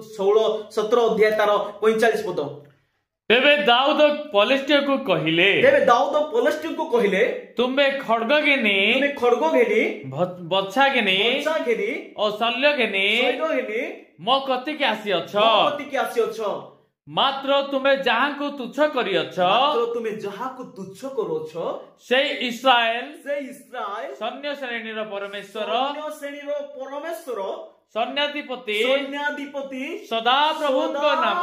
16-17 अध्याय तार 45 पद। तेबे दाऊद पलिष्ट को कहिले तुम्बे खड्ग घेनी बच्छा घेनी और शल्य घेनी मो कति के आसी अछ मात्र तुम्हें जहाँ को तुच्छ करियछ से इस्राएल सैन्य श्रेणी परमेश्वर सैन्याधिपति सदा प्रभु नाम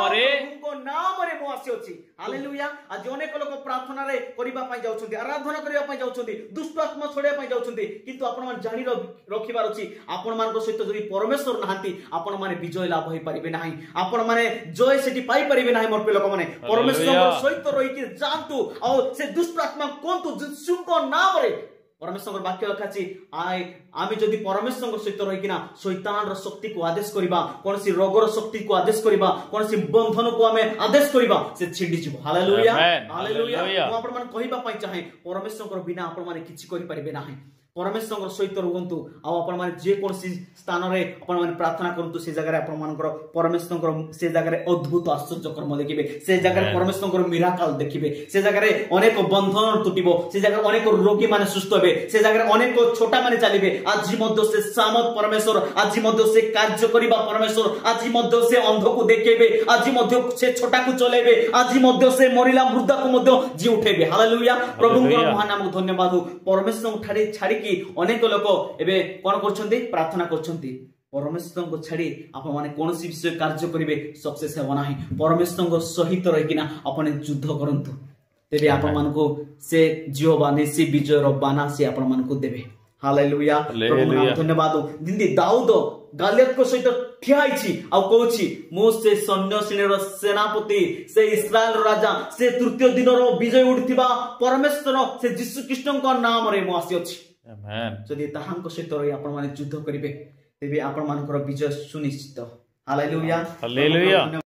मु आसी अछि। हालेलुया। आज अनेक लोक प्रार्थना रे करिबा पई जाउछन्ती, आराधना करिबा पई जाउछन्ती, दुष्ट आत्मा छोड़िया पई जाउछन्ती, किंतु आपण मान जानि रखिबार अछि आपण मान को सहित जदि परमेश्वर नाहंती आपण माने विजय लाभ होई परिबे नाही, आपण माने जय सेठी पाई परिबे नाही। मोर पे लोक माने परमेश्वर सहित रही कि जानतु और से दुष्ट आत्मा कोनतु जिसुको नाम रे परमेश्वर वाक्य लिखाची आमे जदि परमेश्वर सहित रहीकिना शैतान शक्ति को आदेश करिबा, कोनसी रोगर शक्ति को आदेश करिबा, कोनसी बंधन को आमे आदेश करिबा से छिडी जिवो। Hallelujah hallelujah. मु आपण मान कहिबा पई चाहे परमेश्वर बिना आपण माने किछि करि परिबे नाही। परमेश्वर सहित रुहंतु आ आपण माने जे कोनसी स्थान रे आपण माने प्रार्थना करंतु से जगह रे आपण मानकर परमेश्वर से जगह रे अद्भुत आश्चर्य कर्म देखिबे, से जगह रे परमेश्वर मिराकल देखिबे, से जगह रे अनेक बंधन टूटिबो, से जगह अनेक रोगी माने सुस्थ हेबे, से जगह रे अनेक छोटा माने चलिबे। आज मध्य से सामत परमेश्वर, आज मध्य से कार्य करिबा परमेश्वर, आज मध्य से अंध को देखेबे, आज मध्य से छोटा को चलेबे, आज मध्य से मरिला मृदा को मध्य जी उठेबे। हालेलुया। प्रभु को महान नाम धन्यवाद। परमेश्वर छाड़ी अनेक लोक एबे कोन करछन्ती प्रार्थना करछन्ती, परमेश्वर को छाड़ी आपण माने कोनसी विषय कार्य करिवे सक्सेस हेबो नाही। परमेश्वर सहित रहिकिना आपण युद्ध करंतु, तेबे आपण मानको से जियोबा नेसी विजय रो बाना से आपण मानको देबे। हालेलुया। प्रभु नाम धन्यवाद। दिंदी दाऊद गालियत को सहित ठिया आइछि आ कहछि मो से सैन्य श्रेणीर सेनापति, से इस्राएल राजा, से तृतीय दिन रो विजय उठिबा परमेश्वर से यीशु कृष्ण को नाम रे मो आसी अछि। जदि ताहांक सहित रही आपण माने युद्ध करिवे तेबे आपण मानकर विजय सुनिश्चित। Hallelujah hallelujah.